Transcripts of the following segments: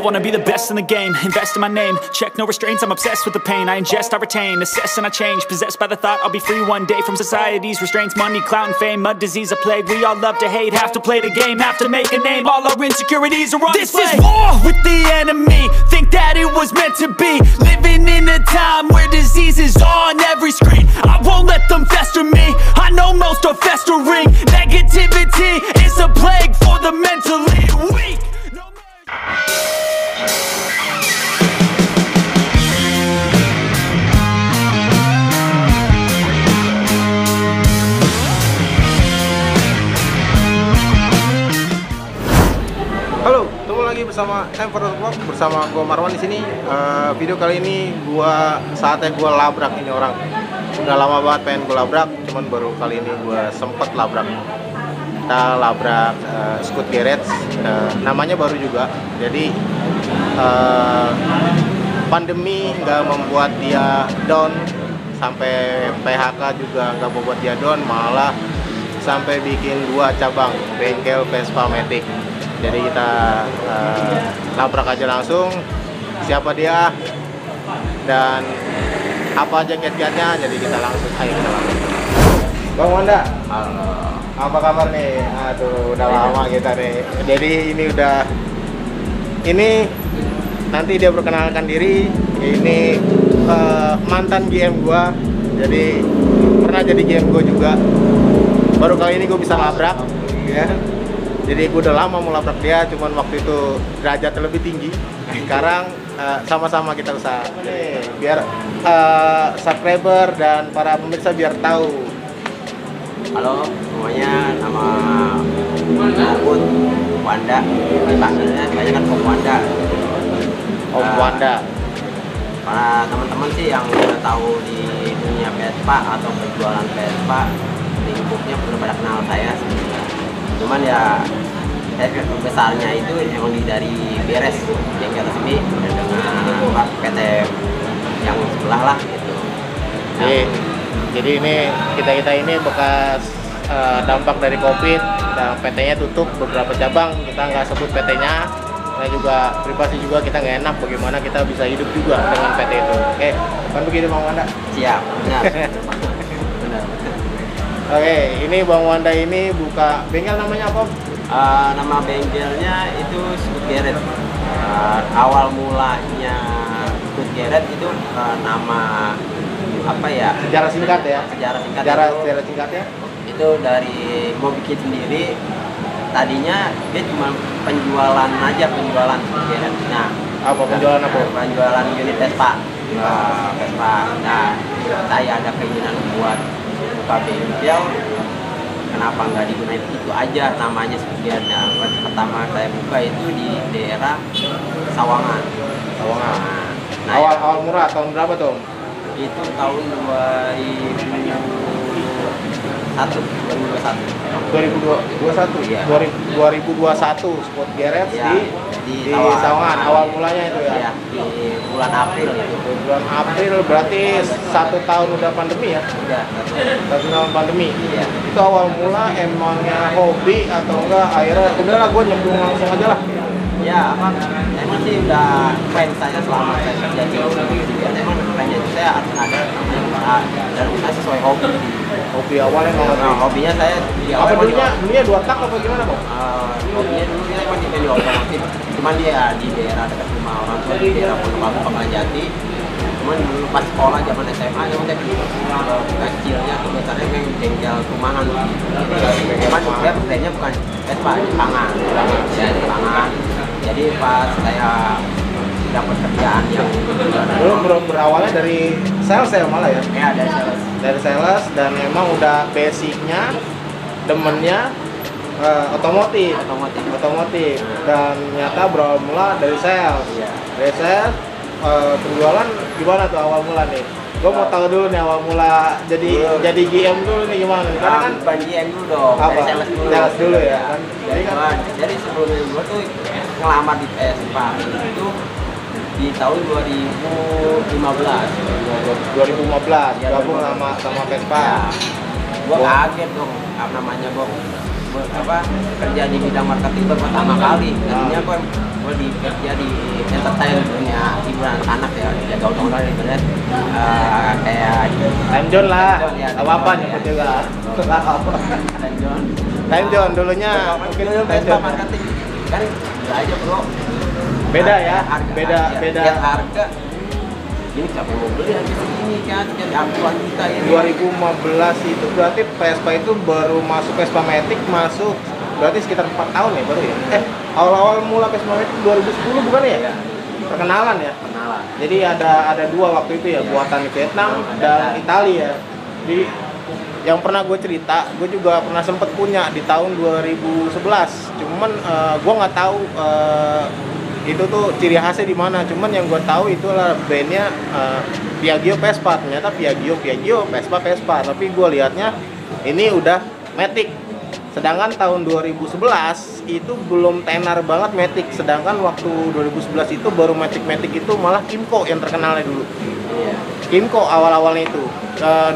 wanna be the best in the game, invest in my name, check no restraints, I'm obsessed with the pain. I ingest, I retain, assess and I change, possessed by the thought I'll be free one day from society's restraints. Money, clout and fame, mud, disease, a plague. We all love to hate, have to play the game, have to make a name. All our insecurities are on display. This is war with the enemy, think that it was meant to be. Living in a time where disease is on every screen. I won't let them fester me, I know most are festering. Negativity is a plague for the mentally weak. Halo, ketemu lagi bersama M4Vlog, bersama gua Marwan di sini. Video kali ini saatnya gua labrak ini orang. Udah lama banget pengen gua labrak, cuman baru kali ini gua sempet labrak. Kita labrak Scoot Garage, namanya baru juga. Jadi pandemi nggak membuat dia down, sampai PHK juga nggak membuat dia down, malah sampai bikin 2 cabang bengkel Vespa Matic. Jadi kita labrak aja langsung siapa dia dan apa aja kiat-kiatnya. Jadi kita langsung Bang Wanda, halo. Apa kabar nih? Aduh, udah lama kita nih. Jadi ini nanti dia perkenalkan diri. Ini mantan GM gua. Jadi pernah jadi GM gua juga. Baru kali ini gua bisa labrak, ya. Jadi gue udah lama mau labrak dia, cuman waktu itu derajat lebih tinggi. Sekarang sama-sama kita usaha. Biar subscriber dan para pemirsa biar tahu. Halo semuanya, nama Om Wanda, panggilnya banyak kan Om Wanda. Om Wanda. Para teman-teman sih yang udah tahu di dunia Vespa atau penjualan Vespa, lingkupnya udah pada kenal saya. Cuman ya saya besarnya itu emang dari Beres bengkel resmi dengan PT yang sebelah lah gitu. Jadi ini kita ini bekas dampak dari COVID, dan PT-nya tutup beberapa cabang. Kita nggak sebut PT-nya, karena juga privasi juga kita nggak enak bagaimana kita bisa hidup juga dengan PT itu. Oke, kan begitu Bang Wanda? Siap, benar. Benar. Oke, ini Bang Wanda ini buka bengkel, namanya apa? Nama bengkelnya itu Scoot Garage. Awal mulanya Scoot Garage itu nama apa ya? Sejarah singkat ya? Sejarah singkatnya? Itu dari mau bikin sendiri. Tadinya dia cuma penjualan Scoot Garage. Nah, apa penjualan apa? Penjualan unit Vespa. Vespa. Nah, saya ada keinginan buat buka bengkel. Kenapa nggak digunain itu aja namanya Scoot Garage? Nah, pertama saya buka itu di daerah Sawangan. Nah, awal murah tahun berapa tuh? Itu tahun 2021 ya. 2021 Scoot Garage ya, di Sawangan. Awal mulanya itu ya? Ya, di bulan April itu. Bulan April berarti 1 tahun udah pandemi ya? Udah. 1 tahun pandemi. Iya. Itu awal mula emangnya hobi atau enggak akhirnya udahlah gue nyemplung langsung aja lah? Ya, emang sih udah plan saya selama saya kerja di Indonesia. Emang plannya itu saya harus ada namanya usaha, dan usaha sesuai hobi. Hobi awalnya mau hobinya saya di apa dulunya 2 tak apa gimana Bang? Hobinya dulu saya emang di otomotif, cuman dia di daerah dekat rumah orang tua, di daerah Pondok Jati. Cuman dulu pas sekolah zaman SMA yang udah kecilnya tuh biasanya memang bengkel rumahan. Cuman dia plannya bukan Vespa, Jepangan. Jadi pas saya dapat kerjaan yang belum berawalnya dari sales ya malah ya? Ya, dari sales dan memang udah basicnya demennya otomotif. Dan nyata berawal mula dari sales. Iya. Dari sales penjualan gimana tuh awal mula nih? Gue mau tahu dulu nih awal mula jadi GM dulu nih gimana? Karena kan bukan GM dulu dong, apa? Sales dulu ya kan? Jadi sebelumnya gue tuh ngelamar di Vespa itu di tahun 2015 gabung sama Vespa. Ya. Gue kaget dong, apa namanya Bang, kerja di bidang marketing baru pertama kali. Tadinya gue kerja di entertain dunia hiburan anak-anak ya, jaga orang-orang di internet kayak Time Zone lah, ya, apa nyebut juga. Time Zone dulunya mungkin Time Zone marketing kan udah aja bro. Beda ya, beda. Lihat harga. Ini siapa yang mau beli harga segini kan? Jadi angkuhan kita ini. 2015 itu berarti Vespa itu baru masuk Vespa Matic masuk berarti sekitar 4 tahun ya baru ya? Awal-awal mula Vespa Matic 2010 bukan ya? Iya. Perkenalan ya? Perkenalan. Jadi ada dua waktu itu ya, buatan di Vietnam dan Italia ya. Jadi yang pernah gue cerita, gue juga pernah sempet punya di tahun 2011. Cuman gue nggak tahu itu tuh ciri khasnya di mana. Cuman yang gue tahu itu adalah brandnya Piaggio Vespa. Ternyata Piaggio Vespa. Tapi gue lihatnya ini udah Matic. Sedangkan tahun 2011 itu belum tenar banget Matic. Sedangkan waktu 2011 itu baru Matic itu malah Kymco yang terkenalnya dulu. Kymco awal-awalnya itu.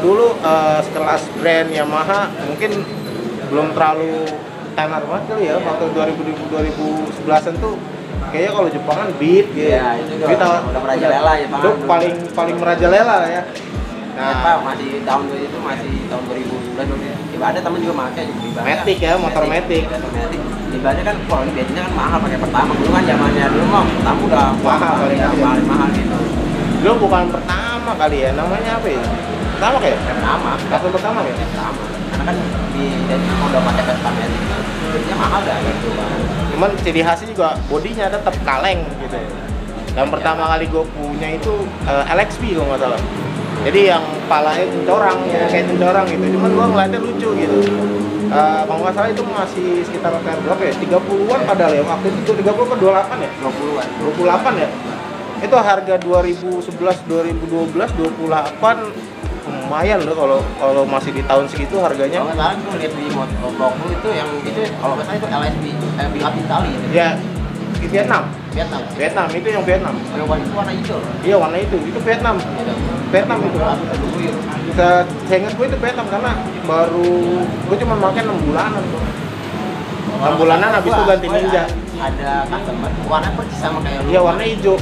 Dulu sekelas brand Yamaha mungkin belum terlalu tenar banget kali ya. Waktu 2011an tuh kayaknya kalau Jepangan Beat gitu. Iya, itu udah merajalela ya, itu paling merajalela ya. Nah, masih tahun 2011 tiba ada temen juga pakai juga Matic ya, motor Matic. Tiba ada kan kalau ini bensinnya kan mahal pakai pertama. Dulu kan zamannya dulu mah pertama udah mahal gitu. Dulu bukan pertama kali ya, namanya apa ya? Pertama kayak? Pertama ya? Pertama. Karena kan dan udah pakai Vespa Matic kan. Bensinnya mahal dah gitu kan. Cuman ciri khasnya juga bodinya tetap kaleng gitu. Yang pertama kali gue punya itu LXP kalau nggak salah. Jadi yang palanya cencorang, kayak cencorang gitu. Cuman gue ngeliatnya lucu gitu. Kalau nggak salah itu masih sekitar berapa ya? 30-an padahal ya. Waktu itu 30 ke 28 ya? 20-an. 28 ya? Itu harga 2011, 2012, 28 lumayan loh kalau masih di tahun segitu harganya. Kalau nggak salah gue lihat di motovlogmu itu yang itu kalau nggak salah itu LSP, Bilat Itali gitu. Ya, di Vietnam itu yang Vietnam. Yang warna hijau. Iya warna itu Vietnam. Vietnam itu. Saya ingat gue itu Vietnam karena gue cuma pakai 6 bulanan tuh. 6 bulanan habis itu ganti Ninja. Ada customer warna persis sama kayak iya warna hijau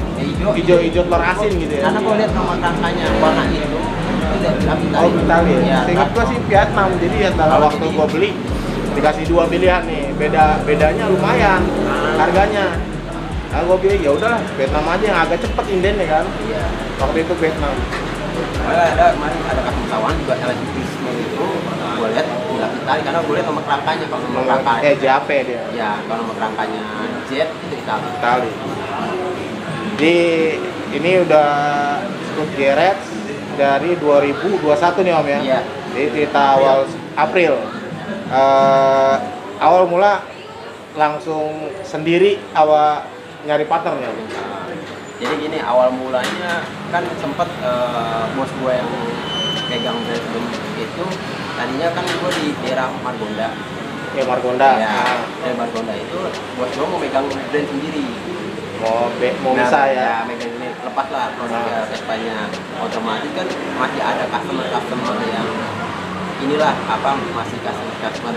telur asin gitu ya. Karena gue lihat nomor rangkanya warna itu dari Italia. Oh Italia ya. Seingat gue Iya, sih Vietnam. Jadi ya waktu gue beli dikasih 2 pilihan nih, bedanya lumayan harganya. Nah gue bilang ya udahlah Vietnam aja yang agak cepet indennya kan. Iya. Waktu itu Vietnam. Ada kasus kawan juga LSP itu gue lihat Bilat Itali karena gue lihat nomor rangkanya kalau nomor rangkanya JAP dia. Ya kalau nomor rangkanya Jet itu Itali. Jadi ini udah Scoot Garage dari 2021 nih Om ya. Iya. Jadi cerita awal April. Awal mula langsung sendiri nyari partnernya. Jadi gini awal mulanya kan sempet bos gue yang pegang brand itu tadinya kan gue di daerah Margonda. Ya Margonda. Ya, dari Margonda itu bos gue mau megang brand sendiri. Mau bisa ya. Ya megang ini lepas lah produknya Vespanya. Otomatis kan masih ada customer yang inilah masih customer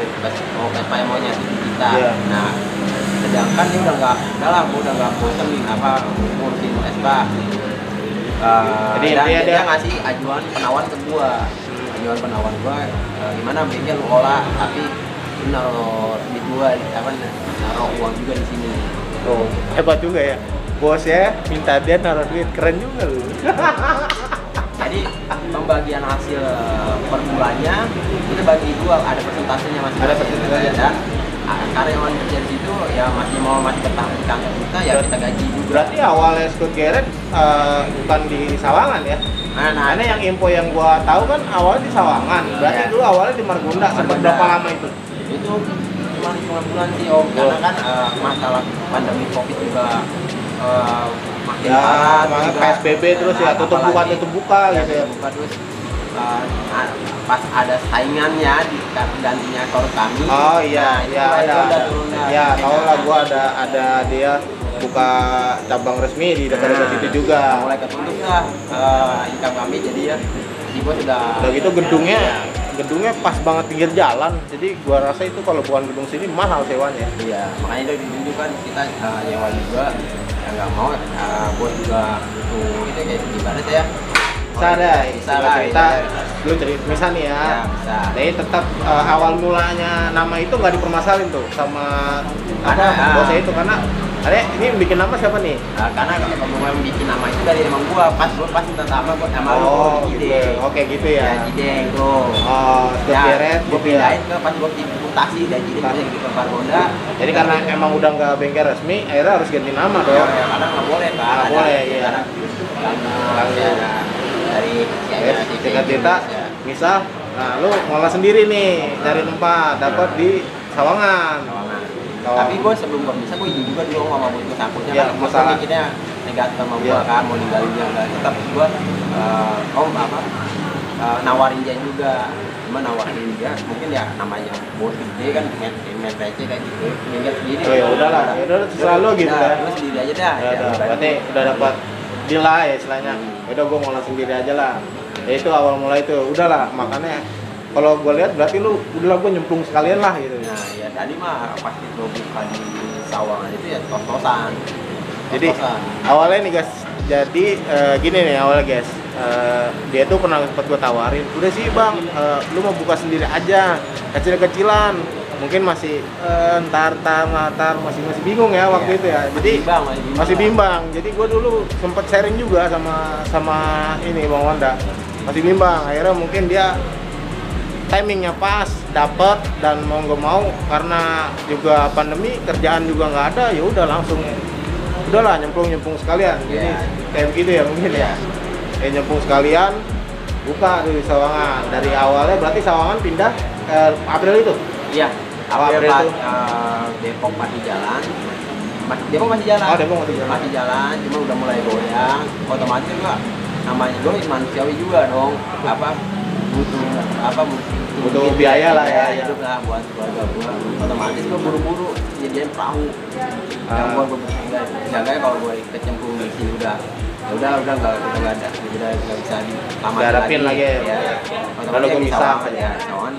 Vespa yang mau nyari kita. Yeah. Nah sedangkan dia gue udah nggak bosan ngurusin Vespa. Jadi dia ngasih ajuan penawaran ke gua. Ajuan penawaran gua gimana bengkel lu olah tapi lu naruh duit gua naruh uang juga di sini. Oh, hebat juga ya. Bosnya minta dia naruh duit, keren juga lu. Jadi pembagian hasil per bulannya itu bagi dua, ada persentasenya masih. Ada persentasenya dan karyawan kerja di situ ya masih bertahan di kantor kita ya kita gaji juga. Berarti awalnya Scoot Garage bukan di Sawangan ya? Karena yang info yang gua tahu kan awalnya di Sawangan. Berarti dulu awalnya di Margonda. Sempat berapa lama itu? Itu cuma 5 bulan sih Om. Karena kan masalah pandemi Covid juga makin parah. PSBB terus ya tutup buka gitu ya. Buka terus pas ada saingannya di gantinya korup kami. Oh iya, ada. Ya, tahu lah gua ada dia buka cabang resmi di dekat-dekat situ juga. Mulai ketutup lah income kami jadi ya si bos udah gitu gedungnya gedungnya pas banget pinggir jalan. Jadi gua rasa itu kalau bukan gedung sini mahal sewanya. Iya, makanya itu ditunjukkan kita nyewa juga, ya nggak mau, buat juga itu kayak gimana sih ya? Bisa deh, Bisa coba lah, cerita, iya. lu cerita misal nih ya. Ya, bisa. Jadi tetap awal mulanya nama itu nggak dipermasalahin tuh sama Karena, bosnya itu karena ini bikin nama siapa nih? Karena kalau gue yang bikin nama itu dari emang gua pas minta nama buat nama lu gitu. Cideng. Oke gitu ya. Ya Cideng tuh. Oh, Ya, Geret gue gitu ya. pindahin ke pas gue mutasi dari Cideng gitu ke Margonda. Jadi karena emang udah nggak bengkel resmi, akhirnya harus ganti nama Ya, dong. karena nggak boleh kan. Nggak boleh, iya. Karena dari Cerita-cerita, misal, nah lu ngolah sendiri nih, cari tempat, dapat di Sawangan. Tapi gue sebelum gue bisa, gue izin juga dulu sama bos gue takutnya Ya, kan bos masalah. gue mikirnya negatif sama gue Ya. kan, mau ninggalin dia enggak. Tapi gue nawarin dia juga, cuma nawarin dia mungkin ya namanya bos gede kan, main receh kayak gitu, minggir sendiri. Oh ya udahlah, ya udah terserah lu gitu kan. Lu sendiri aja dah. Ya udah, berarti udah dapat deal lah ya istilahnya. Ya udah gua ngolah sendiri aja lah. Ya itu awal mulai itu, udahlah makanya kalau gue lihat berarti lu udahlah gue nyemplung sekalian lah gitu. Nah ya tadi mah pasti gue buka di Sawangan itu ya tos-tosan. Jadi awalnya nih guys, jadi gini nih awalnya guys, dia tuh pernah sempat gue tawarin, udah sih bang, lu mau buka sendiri aja, kecil-kecilan, mungkin masih ntar masih bingung ya waktu itu ya, jadi masih bimbang. Jadi gue dulu sempet sharing juga sama ini Bang Wanda, masih bimbang. Akhirnya mungkin dia timingnya pas dapet dan mau nggak mau karena juga pandemi kerjaan juga nggak ada, ya udah langsung udahlah nyemplung sekalian. Jadi kayak begitu ya mungkin ya. Nyemplung sekalian buka di Sawangan. Dari awalnya berarti Sawangan pindah April itu. Iya. April itu Depok masih jalan. Depok masih jalan. Oh, Depok masih jalan. Masih jalan, cuma udah mulai goyang. Otomatis enggak namanya gue manusiawi juga dong. Butuh biaya lah ya. Hidup lah buat keluarga gua. Otomatis gua buru-buru nyediain perahu. Yang gua jaganya kalau gua kecemplung di sini udah nggak ada, udah nggak bisa diharapin lagi ya. Lalu gua bisa ya kawan.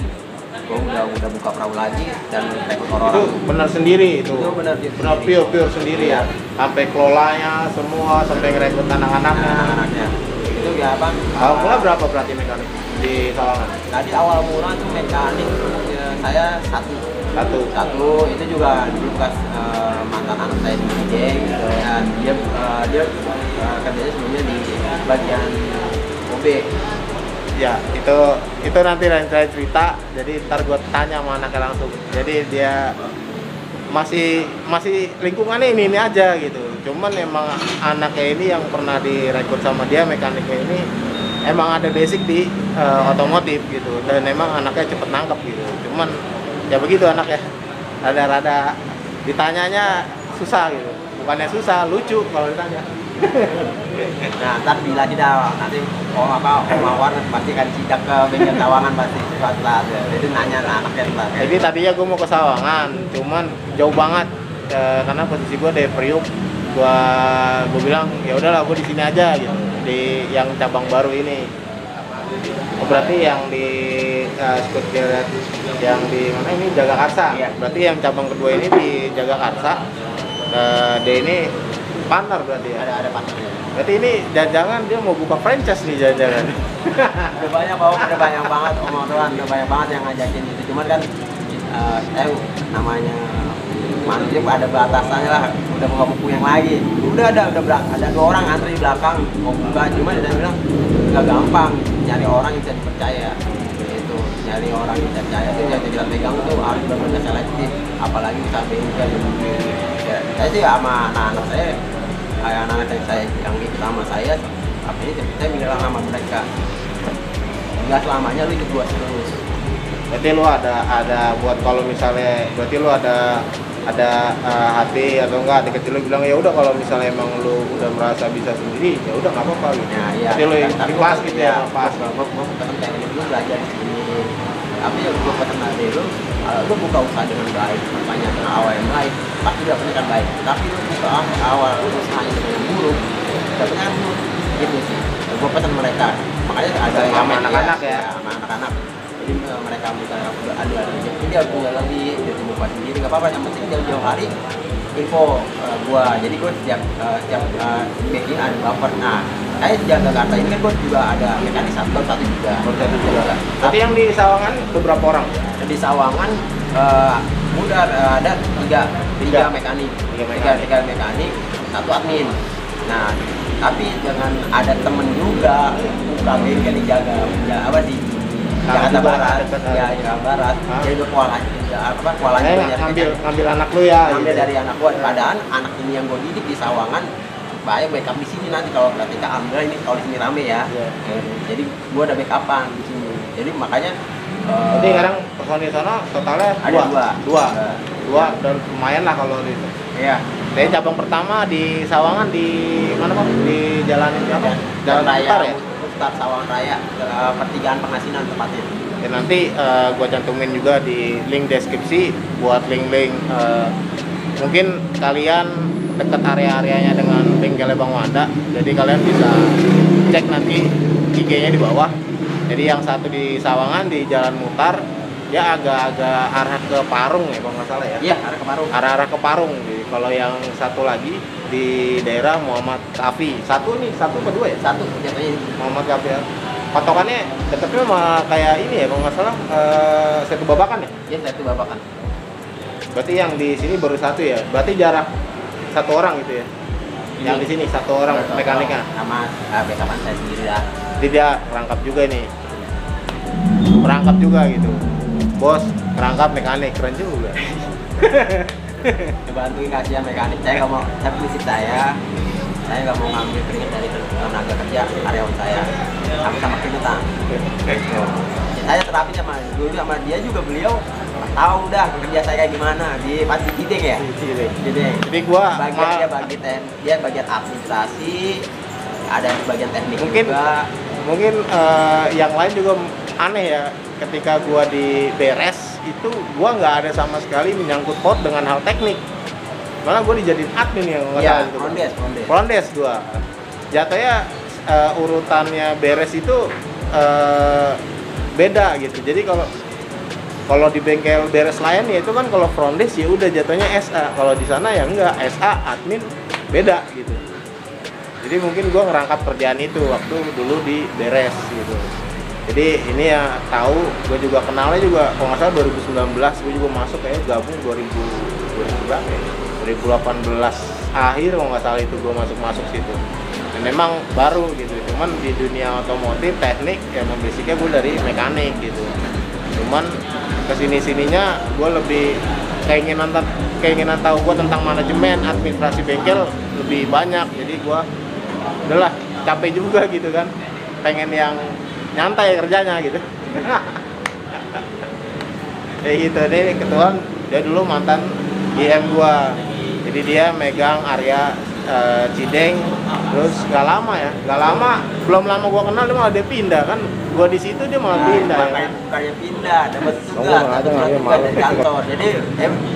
Gua udah buka perahu lagi dan rekrut orang. Itu benar sendiri itu. Itu benar pure sendiri ya. Sampai kelolanya semua, sampai ngerekrut anak-anaknya. Itu ya bang. Awal mula berapa berarti mekanik di Sawangan? Tadi awal mula tuh mekanik saya satu itu juga dulu bekas mantan anak saya di Cideng. Dia kerjanya sebelumnya di bagian OB. Ya itu nanti lain saya cerita. Jadi ntar gue tanya sama anaknya langsung. Jadi dia masih lingkungannya ini aja gitu. Cuman emang anaknya ini yang pernah direkrut sama dia, mekaniknya ini emang ada basic di otomotif gitu, dan emang anaknya cepet nangkep gitu. Cuman ya begitu anaknya, rada ditanyanya susah gitu, bukannya susah, lucu kalau ditanya. Nah ntar bila tidak nanti Om Mawar pasti kan sidak ke bengkel Sawangan pasti setelah itu nanya anaknya lah. Jadi tadinya gue mau ke Sawangan, cuman jauh banget karena posisi gue dari Priuk. Gue bilang ya udahlah gue di sini aja gitu, di yang cabang baru ini. Berarti yang di yang di mana ini Jagakarsa. Iya. Berarti yang cabang kedua ini di Jagakarsa. Dia ini partner berarti ya. Ada partnernya. Berarti ini jangan dia mau buka franchise nih jangan. Udah banyak banget omongan, udah banyak banget yang ngajakin itu. Cuman kan namanya manusia ada batasannya lah, udah mau buku yang lagi. Udah ada 2 orang antri di belakang mau buka, cuman dia bilang nggak gampang nyari orang yang bisa dipercaya. Itu nyari orang yang bisa dipercaya itu yang kita pegang tuh harus benar-benar selektif, apalagi sampai bengkel. Ya, saya sih sama anak-anak saya, anak-anak yang ikut sama saya bilang sama mereka, nggak selamanya lu ikut gua terus. Berarti lu ada buat kalau misalnya berarti lu ada hati atau enggak hati kecil lu bilang ya udah kalau misalnya emang lu udah merasa bisa sendiri ya udah nggak apa-apa gitu. Nah, iya. Berarti lu ikhlas gitu ya, pas. Gua pesan kayak gini dulu belajar di sini. Tapi yang gua pesan dari lu buka usaha dengan baik, banyak awal yang baik, pasti dapetnya kan baik. Tapi lu buka awal usahanya dengan yang buruk, dapetnya kan buruk. Gitu sih. Gua pesan mereka. Makanya ada sama anak-anak ya. Sama anak-anak. mereka adu-adu rezeki, dia punya lagi dia buka sendiri nggak apa-apa, yang penting jauh-jauh hari info gua. Jadi gua setiap backing ada buffer. Nah, kayak di Jakarta ini kan gua juga ada mekanik satu juga. Tapi yang di Sawangan beberapa orang? Di Sawangan udah ada tiga mekanik, tiga mekanik, satu admin. Nah, tapi dengan ada temen juga buka bengkel di apa di Jakarta Barat, Jakarta Barat. Jadi gue ngambil anak lu ya. Ngambil dari anak gue. Padahal anak ini yang gue didik di Sawangan, bahaya backup di sini nanti kalau ketika ambil ini kalau di sini rame ya. Jadi gue ada backupan di sini. Jadi makanya. Jadi sekarang personil sana totalnya ada dua dan lumayan lah kalau itu. Iya. Jadi cabang pertama di Sawangan di mana Bang? Di jalan apa? Jalan Raya Putar ya? Putar Sawangan Raya, pertigaan Pengasinan tepatnya. Ya, nanti gua cantumin juga di link deskripsi buat link-link mungkin kalian dekat area-areanya dengan bengkelnya Bang Wanda. Jadi kalian bisa cek nanti IG-nya di bawah. Jadi yang satu di Sawangan di Jalan Mutar, dia agak-agak arah ke Parung ya kalau nggak salah ya. Iya, arah ke Parung. Arah ke Parung. Jadi, kalau yang satu lagi di daerah Muhammad Kafi. Satu kedua ya? Satu jatuhnya Muhammad Kafi ya. Patokannya dekatnya sama kayak ini ya kalau nggak salah Setu Babakan ya? Iya, Setu Babakan. Berarti yang di sini baru satu ya? Berarti jarak satu orang gitu ya? Yang di sini satu orang mekaniknya? Sama backupan saya sendiri lah. Jadi dia merangkap juga nih, merangkap juga gitu, bos merangkap mekanik, keren juga. Bantuin kasihan mekanik, saya nggak mau, saya prinsip saya nggak mau ngambil keringat dari tenaga kerja karyawan saya, sama-sama keringetan. Saya terapin sama dia juga, beliau tahu dah kerja saya kayak gimana di pasti Cideng ya. Jadi gua dia bagian administrasi, ada bagian teknik mungkin yang lain juga aneh ya, ketika gua di beres itu gua nggak ada sama sekali menyangkut paut dengan hal teknik, malah gua dijadiin admin ya nggak salah gitu. Frondes gua jatuhnya urutannya beres itu beda gitu. Jadi kalau di bengkel beres lain ya itu kan kalau frondes ya udah jatuhnya SA, kalau di sana ya enggak, SA admin beda gitu. Jadi mungkin gue ngerangkap kerjaan itu waktu dulu di beres gitu. Jadi ini ya tahu, gue juga kenalnya juga kalau nggak salah 2019 gue juga masuk kayak gabung 2000 berapa ya? 2018 akhir kalau nggak salah itu gue masuk situ. Dan memang baru gitu. Cuman di dunia otomotif teknik ya basicnya gue dari mekanik gitu. Cuman kesini-sininya gue lebih keinginan tahu gue tentang manajemen administrasi bengkel lebih banyak. Jadi gue udahlah capek juga gitu kan, pengen yang nyantai kerjanya gitu. Kayak gitu deh. Ketua dia dulu mantan GM gua, jadi dia megang area Cideng. Terus gak lama belum lama gua kenal dia malah dia pindah kan, gua di situ dia malah pindah. Bukannya pindah, dapat tugas dari kantor. Jadi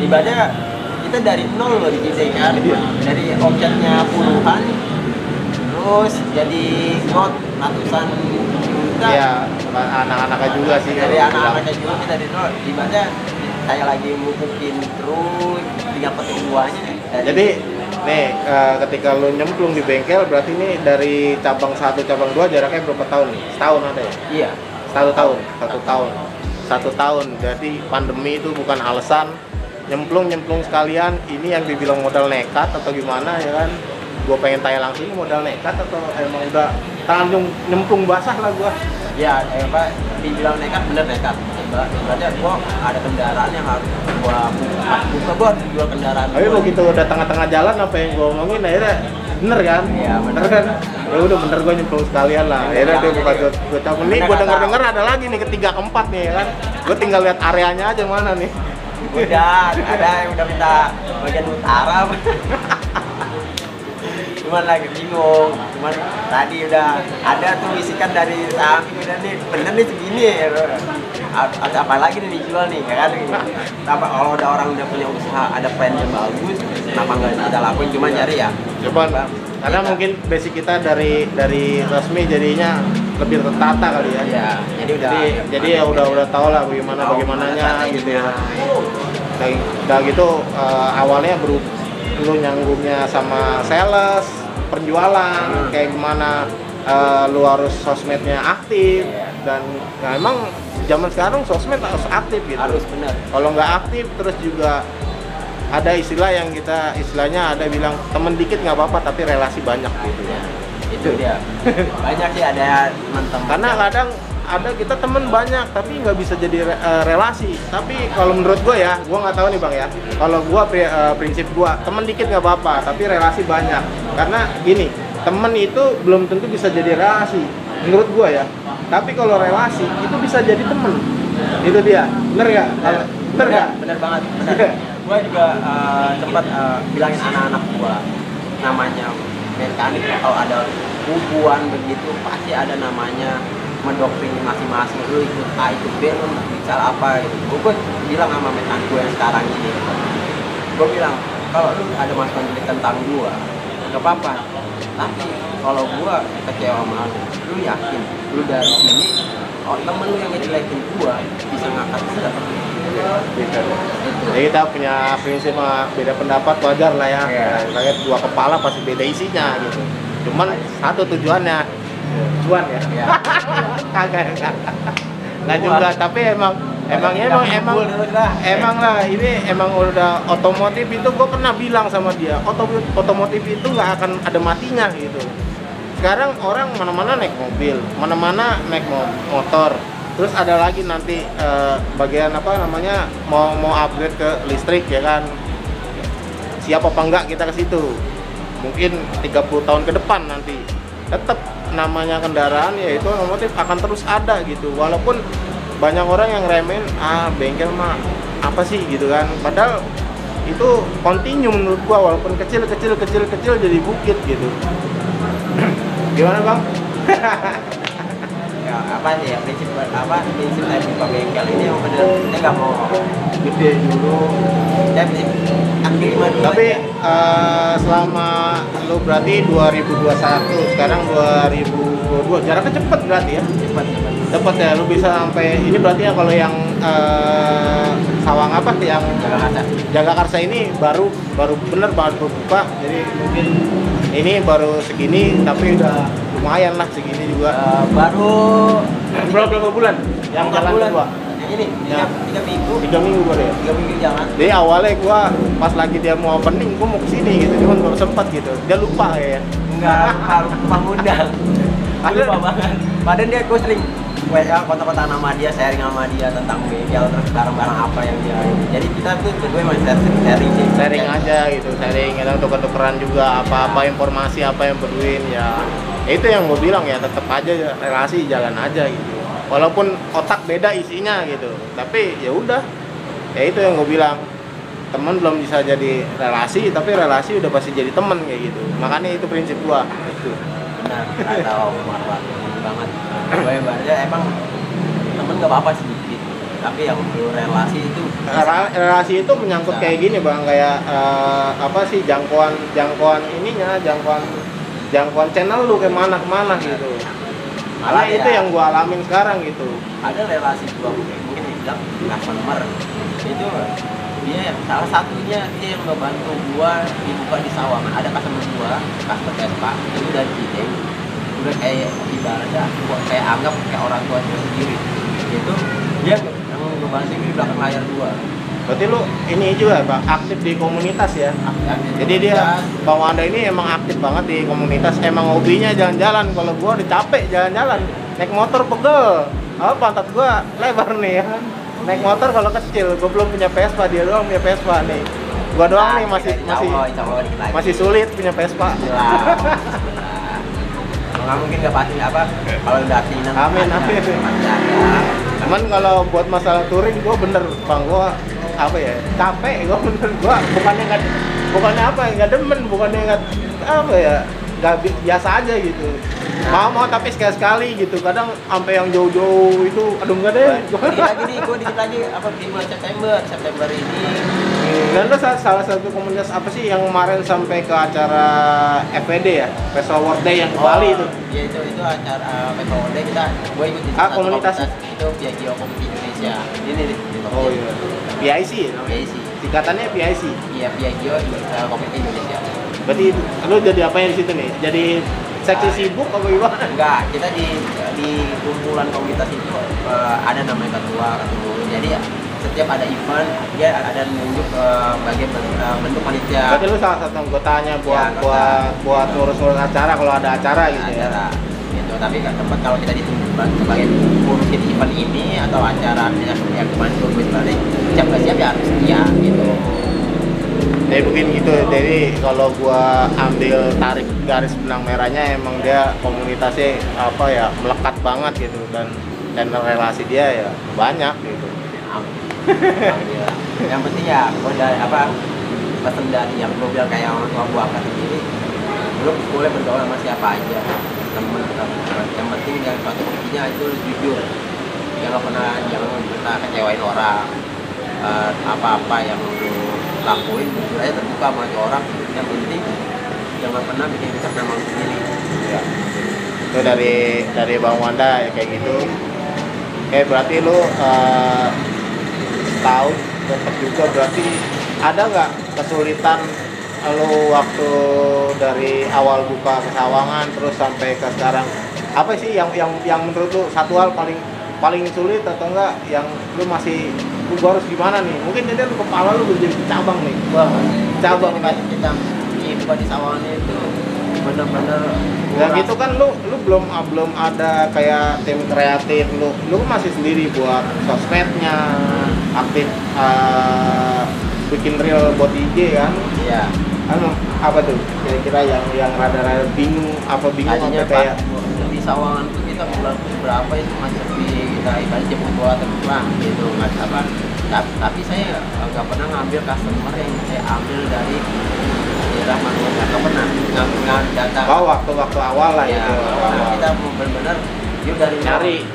ibaratnya kita dari nol loh di Cideng kan, dari omsetnya puluhan terus jadi growth ratusan juta. Iya, anak-anaknya juga sih. Dari anak-anaknya juga kita dari nol. Ibaratnya saya lagi mupukin terus tinggal petik buahnya. Jadi nih ketika lu nyemplung di bengkel berarti ini dari cabang 1 cabang 2 jaraknya berapa tahun nih? Setahun ada ya? Iya. Satu tahun. Jadi pandemi itu bukan alasan. Nyemplung sekalian. Ini yang dibilang modal nekat atau gimana ya kan? Gue pengen tanya langsung, ini modal nekat atau emang udah tangan nyemplung basah lah gue? Ya, dibilang nekat, bener nekat. Berarti gue ada kendaraan yang harus gue buka, gue harus jual kendaraan. Tapi begitu udah tengah-tengah jalan apa yang gue omongin akhirnya bener kan? Iya bener kan? Ya udah bener, gue nyemplung sekalian lah. Akhirnya dia buka gue cabut nih, gue denger ada lagi nih ketiga keempat nih ya kan? Gue tinggal lihat areanya aja mana nih. Udah, ada yang udah minta bagian utara. Cuman lagi bingung, cuman tadi udah ada tuh bisikan dari samping udah nih, bener nih segini ya. Ada apa lagi nih dijual nih, ya kan? Kenapa kalau ada orang udah punya usaha, ada plan yang bagus, kenapa nggak kita lakuin? Cuma nyari ya. Coba, karena mungkin basic kita dari resmi jadinya lebih tertata kali ya. Iya, Jadi ya udah tau lah bagaimananya gitu ya. Udah gitu awalnya lu nyanggungnya sama sales, penjualan, kayak gimana lu harus sosmednya aktif dan nah, emang zaman sekarang sosmed harus aktif gitu. Harus benar. Kalau nggak aktif terus juga ada istilah yang istilahnya ada bilang temen dikit nggak apa-apa tapi relasi banyak gitu ya. Itu dia. Banyak sih ada teman-teman. Karena kadang ada kita temen banyak tapi nggak bisa jadi relasi. Tapi kalau menurut gue ya, gue nggak tahu nih bang ya. Kalau gue prinsip gue temen dikit nggak apa-apa tapi relasi banyak. Karena gini, temen itu belum tentu bisa jadi relasi. Menurut gue ya. Tapi kalau relasi itu bisa jadi temen. Itu dia. Bener nggak? Bener nggak? Bener banget. Bener. Gue juga sempat bilangin anak-anak gue namanya mekanik kalau ada hubungan begitu pasti ada namanya mendoktrin masing-masing, lu ikut A ikut B lu bisa apa gitu. Gue bilang sama mekanik gue yang sekarang ini, gue bilang kalau lu ada masukan jelek tentang gue nggak apa-apa, tapi kalau gue kecewa sama lu yakin lu dari sini temen lu yang ngejelekin gue bisa ngangkat gue. Jadi kita punya prinsip beda pendapat wajar lah ya. Kayak dua kepala pasti beda isinya gitu. Cuman satu tujuannya cuan ya. Kagak. Nah juga tapi emang lah ini emang udah otomotif itu gue pernah bilang sama dia otomotif itu nggak akan ada matinya gitu. Sekarang orang mana-mana naik mobil, mana-mana naik motor. Terus ada lagi nanti bagian apa namanya mau upgrade ke listrik ya kan. Siapa apa enggak kita ke situ. Mungkin 30 tahun ke depan nanti tetap namanya kendaraan yaitu otomotif akan terus ada gitu. Walaupun banyak orang yang remen bengkel mah apa sih gitu kan. Padahal itu continue menurut gua walaupun kecil jadi bukit gitu. Gimana bang? Ya, apa sih ya prinsip dari buka bengkel ini yang benar kita nggak mau gede dulu ya prinsip kaki 52 tapi selama lu berarti 2021 sekarang 2022 jaraknya cepet berarti ya cepet ya lu bisa sampai ini berarti ya kalau yang Sawang apa yang Jagakarsa ini baru bener baru buka jadi mungkin ini baru segini tapi udah lumayan lah segini juga baru berapa bulan yang jalan kedua ini ya. 3 minggu baru ya 3 minggu jalan jadi awalnya gua pas lagi dia mau opening gua mau kesini gitu cuman belum sempat gitu dia lupa ya enggak lupa ngundang lupa banget padahal dia gua sering WA kontak-kontak nama dia sharing sama dia tentang bengkel terus barang-barang apa yang dia jadi kita tuh berdua masih sharing aja gitu sharing kadang tuker-tukeran juga apa-apa informasi apa yang perluin ya itu yang gue bilang ya tetap aja relasi jalan aja gitu walaupun otak beda isinya gitu tapi ya udah ya itu yang gue bilang teman belum bisa jadi relasi tapi relasi udah pasti jadi teman kayak gitu makanya itu prinsip gua itu benar atau banget gue baca emang temen gak apa-apa sih gitu. Tapi yang perlu relasi itu menyangkut kayak gini bang kayak apa sih jangkauan ininya jangkauan channel lu kemana gitu malah itu yang gua alamin sekarang gitu ada relasi gua mungkin dibilang customer itu dia salah satunya dia yang ngebantu gua dibuka di Sawangan ada customer gua customer Vespa itu dari Cideng udah kayak ibaratnya gua kayak anggap kayak orang tua dia sendiri itu dia yang ngebantu di belakang layar gua. Berarti lu ini juga Bang, aktif di komunitas ya? Aktif jadi dia Bang Wanda ini emang aktif banget di komunitas emang hobinya jalan-jalan kalau gua udah capek jalan-jalan naik motor pegel pantat gua lebar nih ya naik motor kalau kecil gua belum punya Vespa dia doang punya Vespa nih gua doang nih masih sulit punya Vespa nggak mungkin nggak pasti apa kalau udah aktivitas amin cuman kalau buat masalah touring gue bener bang gue apa ya capek gue bener gue bukannya apa nggak demen bukannya nggak apa ya nggak biasa aja gitu mau tapi sekali gitu kadang sampai yang jauh-jauh itu aduh enggak deh lagi nih gue dikit lagi apa di bulan September ini Dan lo salah satu komunitas apa sih yang kemarin sampai ke acara FWD ya, Festival World Day yang ke Bali itu? Iya itu acara Festival World Day gue ikut di komunitas itu Piagio Community Indonesia. Ini nih. Oh iya. PIC ya? PIC. Singkatannya PIC. Iya Piagio Community Indonesia. Berarti lo jadi apa di situ nih? Jadi seksi sibuk apa gimana? Enggak, kita di kumpulan komunitas itu ada namanya ketua. Jadi setiap ada event dia ada menunjuk bagian bentuk panitia. Berarti lu salah satu anggotanya buat ngurus-ngurus acara kalau ada acara gitu ya. Gitu. Tapi tempat kalau kita ditunjuk sebagai ngurusin event ini atau acara yang kemarin suruh balik siap nggak siap ya harus iya gitu. Jadi mungkin gitu. Jadi kalau gua ambil tarik garis benang merahnya emang dia komunitasnya apa ya melekat banget gitu dan relasi dia ya banyak gitu. Yang penting ya udah pesan dari yang gue bilang kayak orang tua gue angkat sendiri, lu boleh bergaul sama siapa aja, temen. Yang penting yang suatu intinya itu jujur, jangan pernah kecewain orang. Apa-apa yang lu lakuin jujur aja, terbuka sama orang. Yang penting jangan pernah bikin rusak nama lu sendiri. Ya. Itu dari Bang Wanda ya kayak gitu. Berarti lu tahun tetap juga berarti ada nggak kesulitan lo waktu dari awal buka ke Sawangan terus sampai ke sekarang, apa sih yang menurut lo satu hal paling sulit atau enggak yang lo masih gua harus gimana nih, mungkin jadi lo kepala lo jadi cabang nih, cabang kan kita buka di Sawangan itu bener-bener ya gitu kan. Lu belum ada kayak tim kreatif, lu masih sendiri buat sosmednya, aktif bikin reel buat IG kan. Iya. Apa tuh kira-kira yang rada-rada bingung apa kayak di Sawangan tuh kita bulan berapa itu masih sepi, kita ibarat jemput bola terbang gitu nggak apa. Tapi saya nggak pernah ngambil customer yang saya ambil dari daerah mana, nggak pernah ngambil data. Waktu awal lah ya, itu. Kita mau benar-benar yuk dari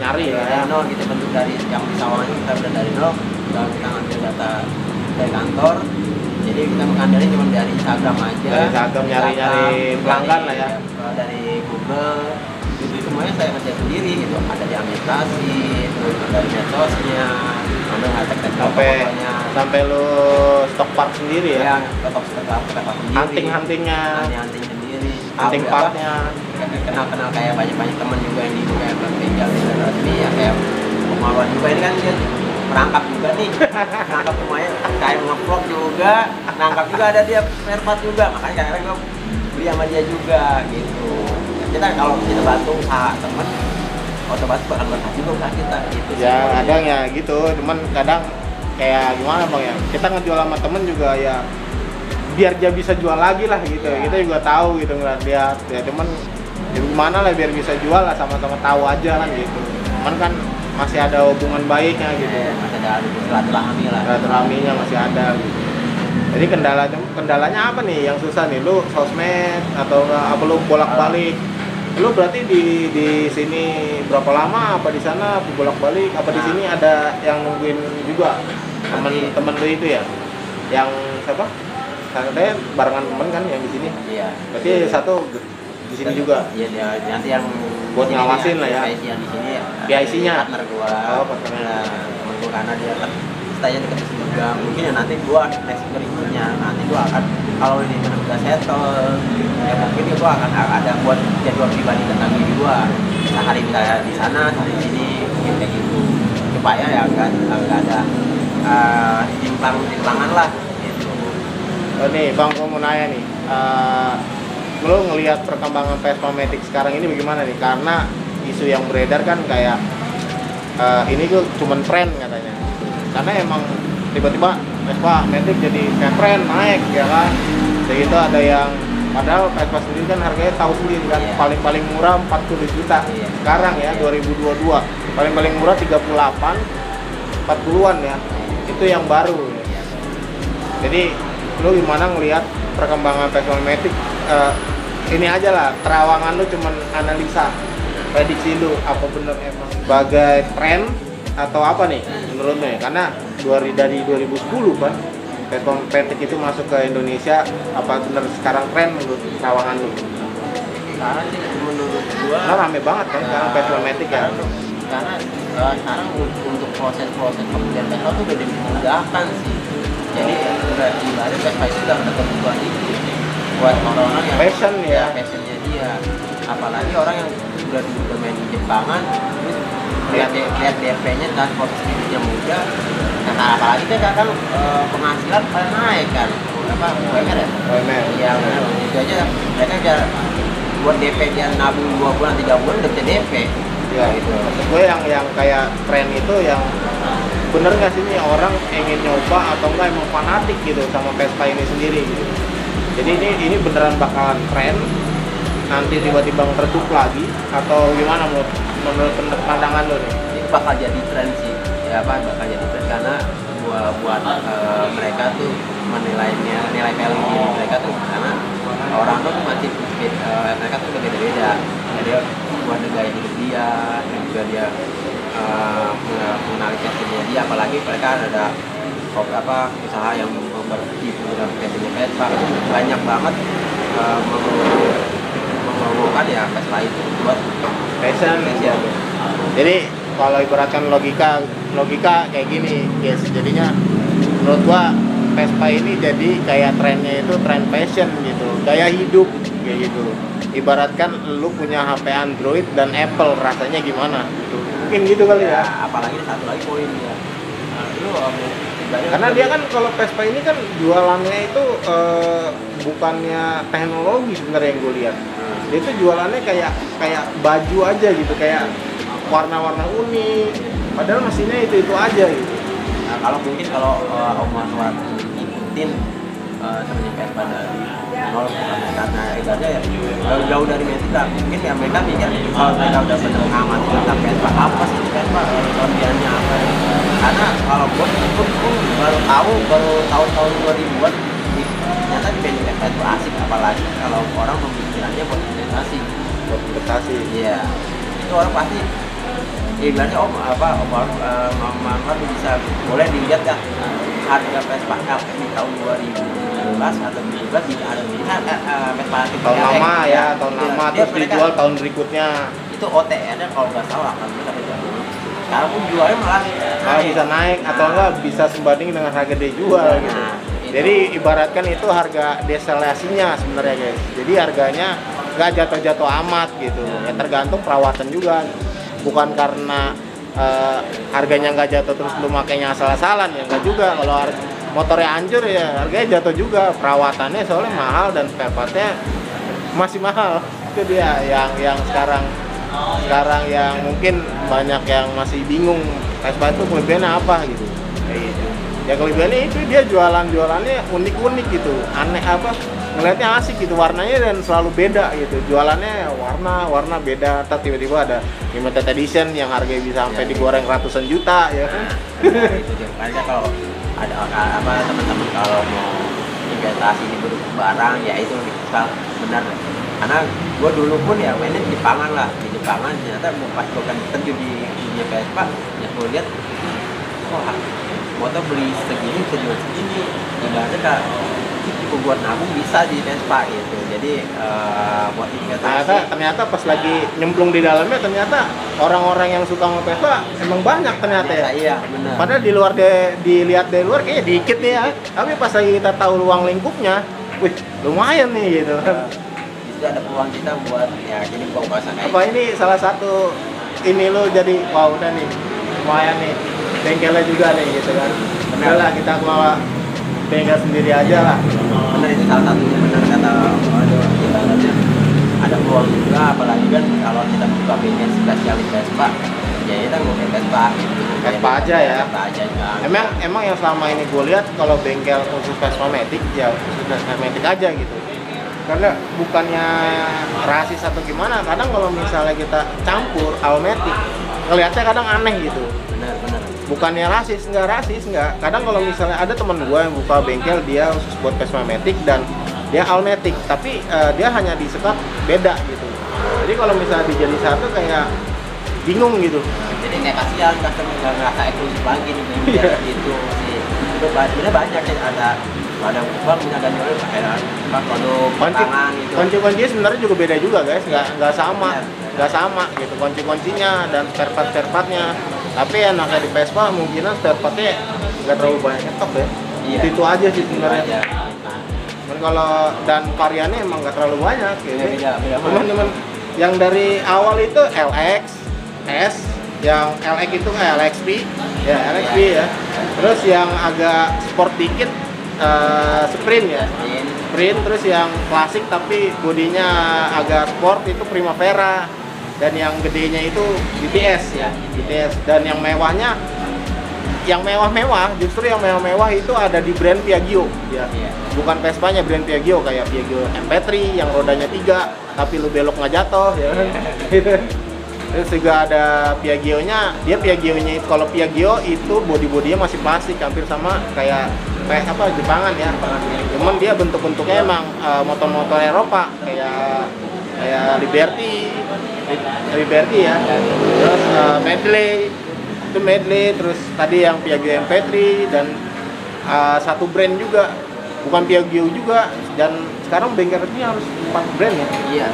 nyari ya. Nol kita bentuk dari yang di Sawangan kita benar dari nol, dan kita ngambil data dari kantor. Jadi kita mengandalkan cuma dari Instagram aja. Dari Instagram nyari pelanggan lah ya. Dari Google. Itu semuanya saya kerja sendiri gitu. Ada di administrasi, terus ada di medsosnya, sampai lu stok part sendiri ya. Stok sendiri. Hunting-huntingnya. Hunting sendiri. Hunting partnya. Kenal kayak banyak teman juga yang di kayak bengkel di resmi ya kayak pemaluan juga ini kan dia merangkap juga nih, nangkap semuanya kayak nge-vlog juga, nangkap juga ada dia spare part juga, makanya kadang-kadang gue beli sama dia juga gitu. Kita kalau kita bantu usaha teman otomatis bakal berkah juga usaha kita gitu. Ya kadang ya gitu, cuman kadang kayak gimana bang ya, kita ngejual sama temen juga ya biar dia bisa jual lagi lah gitu ya. Kita juga tahu gitu ngeliat dia ya cuman ya gimana lah biar bisa jual lah, sama-sama tahu aja kan gitu. Cuman kan masih ada hubungan baiknya gitu. Masih ada silaturahmi lah. Silaturahminya masih ada gitu. Jadi kendalanya apa nih yang susah nih? Lu sosmed atau apa lu bolak-balik? Lu berarti di sini berapa lama? Apa di sana bolak-balik? Apa di sini ada yang nungguin juga? Temen lu itu ya? Yang siapa? Katanya barengan temen kan yang di sini? Iya. Berarti satu di sini juga? Iya, nanti yang buat ngawasin lah ya. Yang di sini PIC-nya. Partner gua. Oh, partnernya. Temen gua karena dia stay dekat sini juga. Mungkin ya nanti gua next berikutnya nanti gua akan kalau ini benar udah settle ya mungkin gua akan ada buat jadwal pribadi tentang diri gua. Sehari bisa di sana, sehari di sini, mungkin kayak gitu. Supaya ya enggak ada timpangan lah gitu. Oh nih Bang, gua mau nanya nih. Lo ngelihat perkembangan Vespa Matic sekarang ini bagaimana nih? Karena isu yang beredar kan kayak ini tuh cuman tren katanya. Karena emang tiba-tiba Vespa Matic jadi kayak tren naik ya kan. Jadi itu ada yang padahal Vespa sendiri kan harganya tahu sendiri kan, paling murah 40 juta. Sekarang ya 2022 paling murah 38 40-an ya. Itu yang baru ya. Jadi lo gimana ngelihat perkembangan Vespa Matic? Ini aja lah, terawangan lu cuman analisa, prediksi lu apa bener emang sebagai tren atau apa nih menurut lu ya? Karena dari 2010 kan Vespa Matic itu masuk ke Indonesia, apa benar sekarang tren menurut Sawangan lu? Sekarang sih menurut gua Nah, rame banget kan sekarang Vespa Matic ya. karena sekarang untuk proses-proses pembelian Vespa tuh udah dimudahkan sih. Jadi udah ibaratnya Vespa itu udah kebutuhan itu buat orang-orang yang Passion ya. passionnya dia. Apalagi orang yang udah main di Jepangan, terus lihat DP-nya dan proses hidupnya mudah. Nah, apalagi kan kadang penghasilan pada naik kan, apa UMR ya? UMR. Iya benar. Itu aja mereka udah buat DP dia nabung 2 bulan 3 bulan udah bisa DP. Ya gitu. Maksud gue yang kayak tren itu yang bener nggak sih nih orang ingin nyoba atau enggak emang fanatik gitu sama Vespa ini sendiri gitu. Jadi ini beneran bakalan tren, nanti tiba-tiba redup lagi atau gimana menurut pandangan lo nih? Ini bakal jadi tren sih. Ya apa bakal jadi tren karena buat mereka tuh nilai value diri mereka tuh karena orang tuh masih mereka tuh beda-beda. Jadi buat gaya hidup dia dan juga dia mengenali passionnya dia, apalagi mereka ada usaha yang memperbaiki dalam passionnya Vespa banyak banget mengeluarkan ya Vespa itu buat Passion. Jadi kalau ibaratkan logika kayak gini guys, jadinya menurut gua Vespa ini jadi kayak trennya itu tren fashion gitu, gaya hidup kayak gitu. Ibaratkan lu punya HP Android dan Apple rasanya gimana gitu. Mungkin gitu kali ya. Apalagi satu lagi poin dia. Karena dia kan kalau Vespa ini kan jualannya itu bukannya teknologi sebenarnya yang gue lihat. Dia itu jualannya kayak baju aja gitu, kayak warna-warna unik. Padahal mesinnya itu aja gitu. Nah, kalau Om Marwan ikutin ternyata pada nol karena itu aja ya jauh dari Vespa. Mungkin ya mereka mikir kalau mereka udah bener ngamati tentang Vespa apa sih Vespa kelebihannya apa. Karena kalau gue ikut pun baru tahun 2000-an ternyata di band Vespa itu asik, apalagi kalau orang memikirkannya buat investasi. Iya, itu orang pasti ibaratnya Om Marwan bisa boleh dilihat ya harga Vespa di tahun 2017 atau 2017 bisa ada Vespa tahun lama ya, tahun lama terus dijual tahun berikutnya. Itu OTR dan kalau nggak salah kan bisa berjual. Sekarang pun jualnya malah bisa naik atau enggak bisa sebanding dengan harga dia jual gitu. Jadi ibaratkan itu harga deselasinya sebenarnya guys. Jadi harganya nggak jatuh-jatuh amat gitu. Ya tergantung perawatan juga. Bukan karena harganya nggak jatuh terus lu makainya asal-asalan ya, nggak juga. Kalau motornya hancur ya harganya jatuh juga, perawatannya soalnya mahal dan spare partnya masih mahal. Itu dia yang sekarang yang mungkin banyak yang masih bingung Vespa itu kelebihannya apa gitu. Kayak gitu. Ya kelebihannya itu dia jualannya unik-unik gitu, aneh apa ngelihatnya asik gitu, warnanya dan selalu beda gitu, jualannya warna beda. Ntar tiba-tiba ada limited edition yang harganya bisa sampai digoreng ratusan juta ya kan. Itu dia makanya kalau ada teman-teman kalau mau investasi di barang ya itu benar, karena gue dulu pun ya mainnya di Jepangan ternyata pas gue kan terjun di dunia Vespa ya gue lihat motor beli segini jual segini, ibaratnya kak cukup buat nabung bisa di Vespa gitu. Jadi buat investasi ternyata pas lagi nyemplung di dalamnya ternyata orang-orang yang suka sama Vespa emang banyak ternyata ya. Iya benar. Padahal dilihat dari luar kayaknya dikit nih ya, tapi pas lagi kita tahu ruang lingkupnya, wih lumayan nih gitu. Itu ada peluang kita buat ya jadi puasa kayak apa ini salah satu ini lo jadi wah udah nih lumayan nih bengkelnya juga nih gitu kan. Benar lah kita kelola bengkel sendiri aja lah. Benar itu salah satunya, benar kata ibaratnya ada peluang juga, apalagi kan kalau kita buka bengkel spesialis Vespa ya kita ngomongin Vespa gitu. Vespa aja ya. Vespa aja kan. Emang yang selama ini gue lihat kalau bengkel khusus Vespa Matic ya khusus Vespa Matic aja gitu. Karena bukannya rasis atau gimana, kadang kalau misalnya kita campur Almatic ngelihatnya kadang aneh gitu. Benar. Bukannya rasis, enggak. Kadang kalau misalnya ada teman gue yang buka bengkel dia khusus buat Vespa Matic dan dia Almatic, tapi dia hanya disekat beda gitu. Jadi kalau misalnya dijadi satu kayak bingung gitu. Jadi kayak kasihan customer nggak ngerasa eksklusif lagi nih bengkel gitu sih. sebenarnya banyak ya, ada bang punya ganjil pakai produk tangan gitu. Kunci-kuncinya sebenarnya juga beda juga guys, nggak sama gitu kunci-kuncinya dan spare partnya. Tapi enaknya di Vespa mungkin spare partnya nggak terlalu banyak nyetok ya. Iya. Itu aja sih sebenarnya. Cuman kalau dan variannya emang nggak terlalu banyak gitu. Beda. Teman-teman yang dari awal itu LX, S, yang LX itu LXP, ya LXP ya. Terus yang agak sport dikit Sprint ya. Sprint, terus yang klasik tapi bodinya agak sport itu Primavera. Dan yang gedenya itu GTS ya, GTS. Dan yang mewahnya yang mewah-mewah, justru yang mewah-mewah itu ada di brand Piaggio ya. Bukan Vespanya, brand Piaggio kayak Piaggio MP3 yang rodanya 3 tapi lu belok nggak jatuh ya kan. Terus juga ada Piaggio-nya, Piaggio-nya itu kalau Piaggio itu body-bodinya masih plastik hampir sama kayak Jepangan ya. Cuman dia bentuk-bentuknya emang motor-motor Eropa kayak Liberty ya. Terus Medley, terus tadi yang Piaggio MP3 dan satu brand juga, bukan Piaggio juga, dan sekarang bengkel resmi harus 4 brand ya. Iya.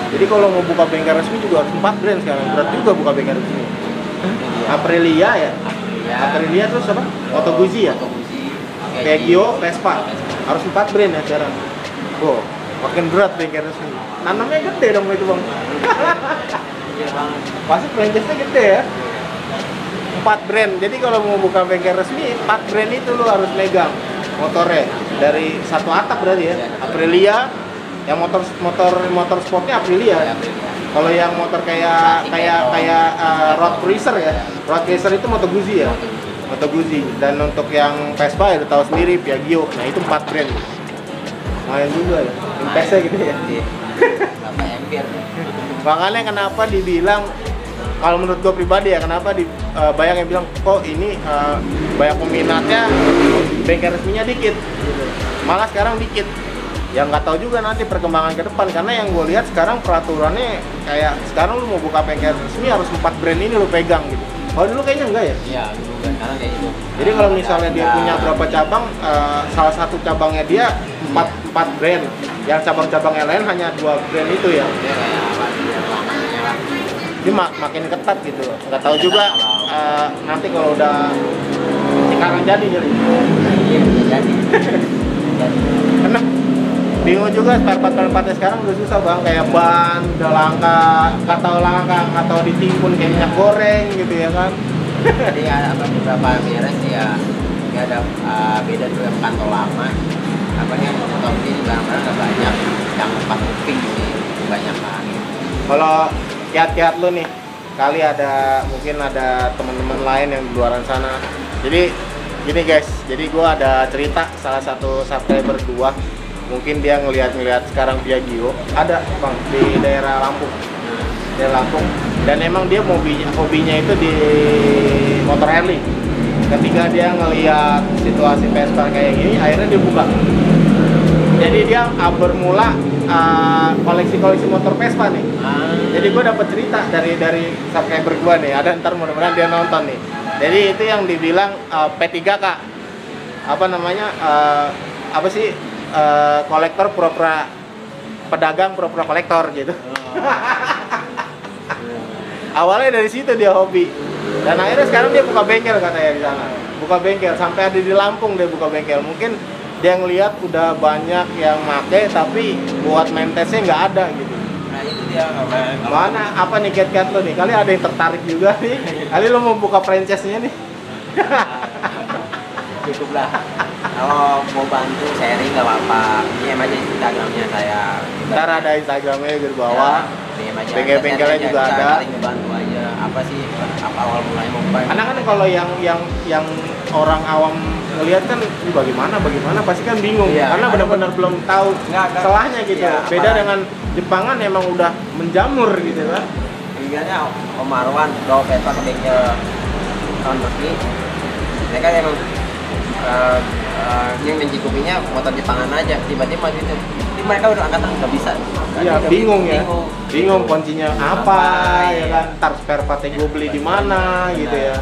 Jadi kalau mau buka bengkel resmi juga harus 4 brand sekarang, berat juga buka bengkel resmi. Aprilia ya. Aprilia terus apa? Moto Guzzi ya. Piaggio, Vespa, harus 4 brand ya sekarang. Wow, makin berat bengkel resmi. Nanamnya gede dong itu bang. Pasti franchise-nya gede ya. 4 brand, jadi kalau mau buka bengkel resmi 4 brand itu lo harus megang motornya dari satu atap berarti ya. Aprilia, yang motor sportnya Aprilia. Kalau yang motor kayak road cruiser ya, road cruiser itu Moto Guzzi ya, Moto Guzzi. Dan untuk yang Vespa ya udah tahu sendiri Piaggio. Nah itu 4 brand, lumayan juga ya, investnya gitu ya. Makanya kenapa dibilang, kalau menurut gue pribadi ya, kenapa banyak yang bilang kok ini banyak peminatnya bengkel resminya dikit gitu. Malah sekarang dikit. Yang nggak tahu juga nanti perkembangan ke depan, karena yang gue lihat sekarang peraturannya kayak sekarang lu mau buka bengkel resmi harus 4 brand ini lu pegang gitu. Kalau dulu kayaknya enggak ya? Iya, dulu kan sekarang kayak gitu. Jadi kalau misalnya dia punya berapa cabang, salah satu cabangnya dia 4 brand. Yang cabang-cabang yang lain hanya 2 brand itu ya. Dia makin ketat gitu loh. Nggak tahu juga nanti kalau udah sekarang jadi. Iya, jadi. Karena bingung juga spare partnya sekarang udah susah bang, kayak ban udah langka, nggak tahu ditimbun kayak minyak goreng gitu ya kan. Jadi ada beberapa merek ya, nggak ada beda tuh yang kantong lama. Apanya motor ini barang-barang nggak banyak, yang 4 kuping sih banyak banget. Kalau kiat-kiat lu nih, kali mungkin ada teman-teman lain yang di luar sana. Jadi gini guys, jadi gua ada cerita salah satu subscriber gua. Mungkin dia ngelihat sekarang Piaggio ada bang di daerah Lampung, dan emang dia hobinya itu di motor Harley. Ketika dia ngelihat situasi Vespa kayak gini, akhirnya dia buka. Jadi dia bermula koleksi motor Vespa nih. Jadi gue dapat cerita dari subscriber gue nih, ada ntar mudah-mudahan dia nonton nih. Jadi itu yang dibilang P3K, apa namanya, kolektor pura-pura pedagang, pura-pura kolektor gitu. Awalnya dari situ dia hobi, dan akhirnya sekarang dia buka bengkel katanya di sana. Buka bengkel sampai ada di Lampung, dia buka bengkel. Mungkin dia ngelihat udah banyak yang make tapi buat maintenance-nya nggak ada gitu. Nah itu dia Mana apa nih kiat-kiat lo nih? Kali ada yang tertarik juga nih. Kali lo mau buka franchise-nya nih. Cukup lah. Kalau mau bantu sharing nggak apa-apa. DM aja Instagramnya saya. Ntar ada Instagramnya di bawah. DM aja. Bengkel-bengkelnya juga ada. Saling ngebantu aja. Apa sih? Apa awal mulanya mau buka? Karena kan kalau yang orang awam ngelihat kan ini bagaimana pasti kan bingung. Iya, karena benar-benar belum tahu salahnya gitu. Iya, Beda apalagi dengan Jepangan emang udah menjamur gitu kan. Ingatnya Om Marwan, bawa Vespa ke bengkel tahun resmi. Mereka emang yang mencikupinya motor Jepangan aja, tiba-tiba gitu. Jadi mereka udah angkatan nggak bisa. Iya, bingung ya. Bingung kuncinya apa ya kan. Ntar spare partnya gue beli di mana gitu ya.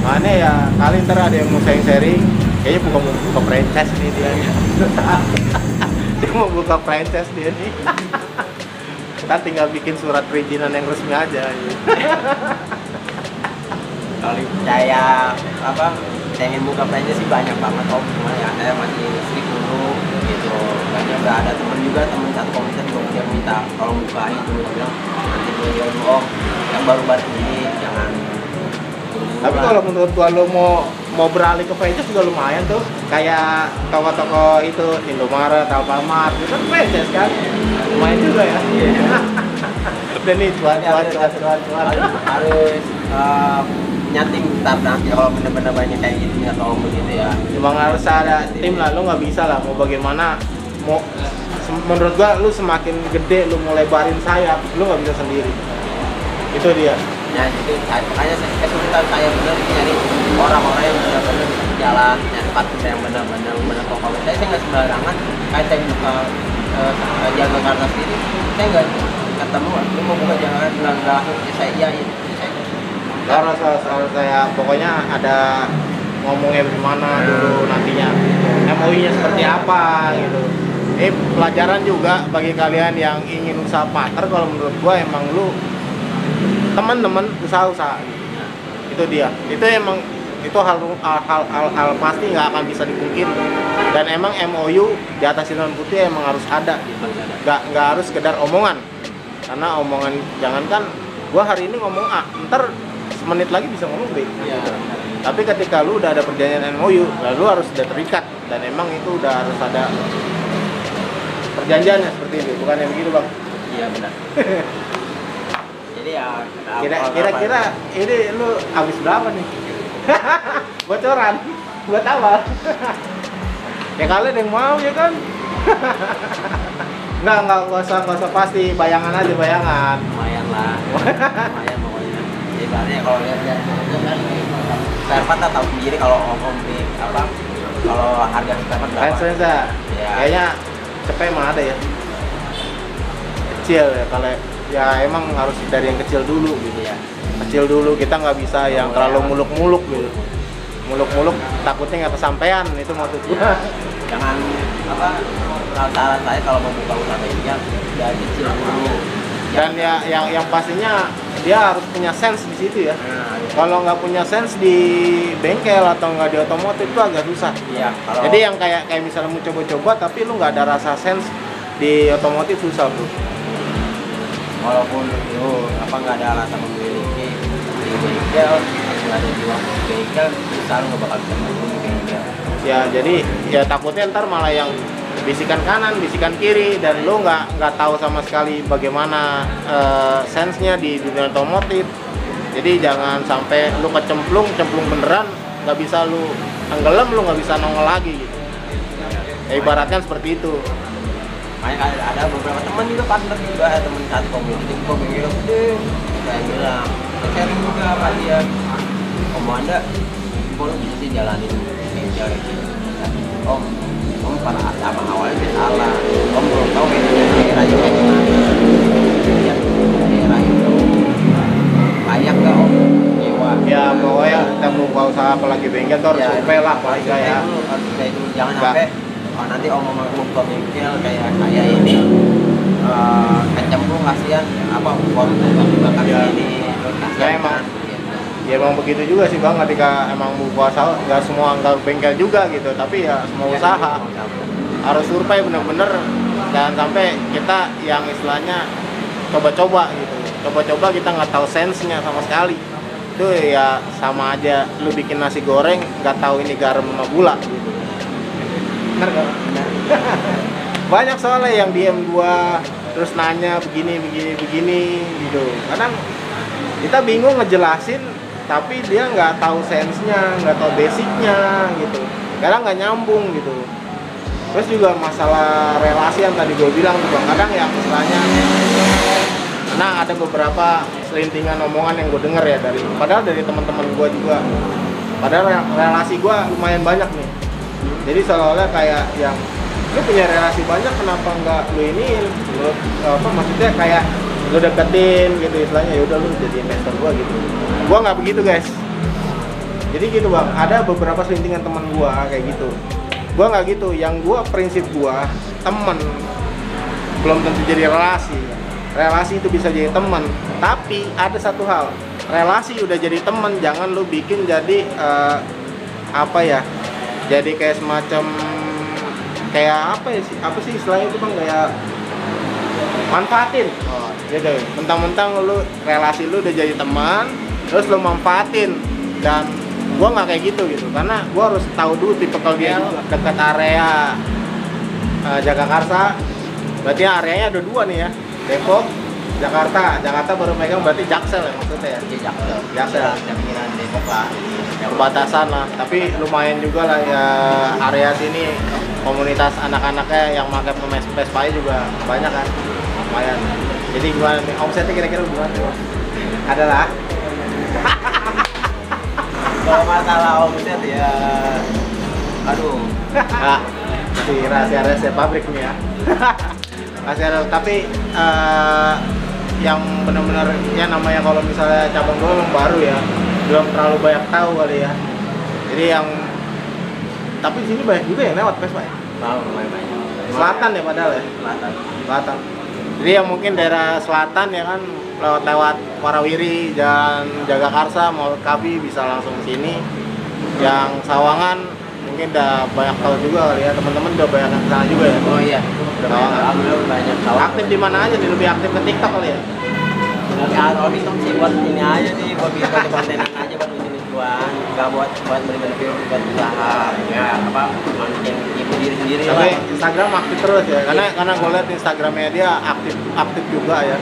Makanya ya kali ntar ada yang mau sharing Kayaknya buka franchise nih dia. Dia mau buka franchise dia nih. Kita tinggal bikin surat perizinan yang resmi aja. Kalau saya pengen buka franchise sih banyak banget om, cuma ya saya masih strict dulu gitu. Kayaknya udah ada temen satu komunitas juga dia minta tolong bukain, cuma dia bilang nanti dulu om, yang baru-baru ini jangan. Tapi kalau menurut gua lo mau beralih ke franchise juga lumayan tuh, kayak toko-toko itu Indomaret, Alfamart, itu kan franchise kan, lumayan juga ya. Dan nih cuan. Harus nyating ntar nanti kalau bener-bener banyak kayak gitu ya tolong begitu ya. Cuma harus ada tim lah, lo nggak bisa lah mau bagaimana. Menurut gua lu semakin gede lu mau lebarin sayap, lu nggak bisa sendiri. Itu dia. Ya jadi makanya kesulitan saya bener nyari orang-orang yang benar-benar jalan, nyari partner yang benar-benar toko. Saya nggak sembarangan kayak saya buka jaga karena sendiri, saya nggak ketemu. Lu mau buka jangan bilang saya iyain. Harus saya pokoknya ada ngomongnya bagaimana dulu nantinya, MOU-nya seperti apa gitu. Ini pelajaran juga bagi kalian yang ingin usaha partner. Kalau menurut gua emang lu teman-teman usaha itu dia, itu emang itu hal pasti nggak akan bisa dipungkiri. Dan emang MOU di atas hitam putih emang harus ada, nggak harus sekedar omongan. Karena omongan, jangankan gua hari ini ngomong A, ntar semenit lagi bisa ngomong B. Ya. Tapi ketika lu udah ada perjanjian MOU, lalu harus sudah terikat, dan emang itu udah harus ada perjanjiannya seperti itu, bukan yang begitu bang? Iya benar. Jadi ya kira-kira ini lu habis berapa nih? Bocoran buat awal. Ya kalian yang mau ya kan? Nggak usah pasti, bayangan aja, bayangan. lumayan lah. Lumayan pokoknya. Ibaratnya kalau lihat spare part tahu sendiri kalau om beli kalau harga spare part berapa. Fansnya Ya. kayaknya cepet emang ada ya. Kecil ya, kalau ya emang harus dari yang kecil dulu gitu ya. Kecil dulu, kita nggak bisa yang terlalu muluk-muluk gitu. Muluk-muluk takutnya nggak kesampaian, itu maksud gua. Jangan saran saya kalau mau buka usaha bengkel dari kecil dulu. Dan ya yang pastinya dia harus punya sense di situ ya. Kalau nggak punya sense di bengkel atau nggak di otomotif itu agak susah. Iya. Jadi yang kayak misalnya mau coba-coba tapi lu nggak ada rasa sense di otomotif susah bro. Walaupun itu nggak ada alasan memiliki di bengkel, nggak ada jiwa bengkel, susah lu nggak bakal bisa memiliki bengkel. Ya jadi ya takutnya ntar malah yang bisikan kanan, bisikan kiri, dan lu nggak tahu sama sekali bagaimana sense-nya di dunia otomotif. Jadi jangan sampai lu cemplung beneran, nggak bisa lu tenggelam, lu nggak bisa nongol lagi gitu. Ya, ibaratkan seperti itu. Makanya ada beberapa teman juga partner juga, teman satu komunitas kok bengkel gede, saya bilang sharing juga apa dia, om anda kok bisa sih jalanin bengkel kayak gitu. Om pada sama awalnya dia salah, om belum tahu daerah itu kayak gimana, ya daerah itu layak gak om nyewa. Ya pokoknya kita buka usaha apalagi bengkel tuh harus Ya, survei lah paling nggak ya. Itu jangan sampai nanti om mau buka bengkel kayak saya ini kecemplung kasihan uang bakar Ya. ini Ya, emang. Ya emang begitu juga sih bang, ketika emang buka usaha nggak semua nggak bengkel juga gitu, tapi ya semua usaha harus survei bener-bener, jangan sampai kita yang istilahnya coba-coba gitu, coba-coba kita nggak tahu sense-nya sama sekali. Itu ya sama aja lu bikin nasi goreng nggak tahu ini garam sama gula gitu. Bener gak? Banyak soalnya yang DM gua terus nanya begini gitu. Kadang kita bingung ngejelasin tapi dia nggak tahu sense-nya, nggak tahu basic-nya gitu. Kadang nggak nyambung gitu. Terus juga masalah relasi yang tadi gue bilang tuh bang, kadang ya istilahnya, nah ada beberapa selintingan omongan yang gue denger ya padahal dari teman-teman gue juga. Padahal relasi gue lumayan banyak nih. Jadi seolah-olah kayak yang lu punya relasi banyak, kenapa nggak lu ini, maksudnya kayak lu deketin gitu istilahnya, ya udah lu jadi investor gua gitu. Gua nggak begitu guys. Jadi gitu bang, ada beberapa selintingan teman gua kayak gitu. Gua nggak gitu, yang gua prinsip gua temen belum tentu jadi relasi. Relasi itu bisa jadi temen, tapi ada satu hal, relasi udah jadi temen, jangan lu bikin jadi apa ya? Jadi kayak semacam kayak apa sih istilahnya itu bang, kayak manfaatin. Oh, gitu. Mentang-mentang lu relasi lu udah jadi teman, terus lu manfaatin. Dan gua nggak kayak gitu karena gua harus tahu dulu tipe kalau dia dekat area Jagakarsa, berarti areanya ada dua nih ya, Depok, Jakarta baru megang berarti Jaksel ya maksudnya ya. Jaksel. Jaminan Depok lah. Perbatasan lah, tapi lumayan juga lah ya, area sini komunitas anak-anaknya yang pakai Vespa juga banyak kan, lumayan. Jadi gimana nih omsetnya kira-kira gimana nih? Ada lah. Kalau masalah omset ya, aduh. Nah, si rahasia pabrik nih ya. Tapi yang benar-benar ya namanya kalau misalnya cabang gue memang baru ya, belum terlalu banyak tahu kali ya. Jadi yang tapi di sini banyak juga yang lewat Vespa ya. Tahu lumayan banyak. Selatan ya padahal ya. Selatan. Jadi yang mungkin daerah selatan ya kan lewat Warawiri dan Jagakarsa mau Kabi bisa langsung sini. Yang Sawangan mungkin udah banyak tahu juga kali ya, teman-teman udah banyak yang kesana juga ya. Oh iya. Alhamdulillah banyak tahu. Aktif di mana aja nih, lebih aktif ke TikTok kali ya? Kalau TikTok sih buat ini aja sih, buat bikin kontenan aja buat lucu-lucuan, nggak buat beli-beli film, buat usaha, ya apa, makin ibu diri sendiri lah. Tapi Instagram aktif terus ya, karena gue lihat Instagramnya dia aktif juga ya.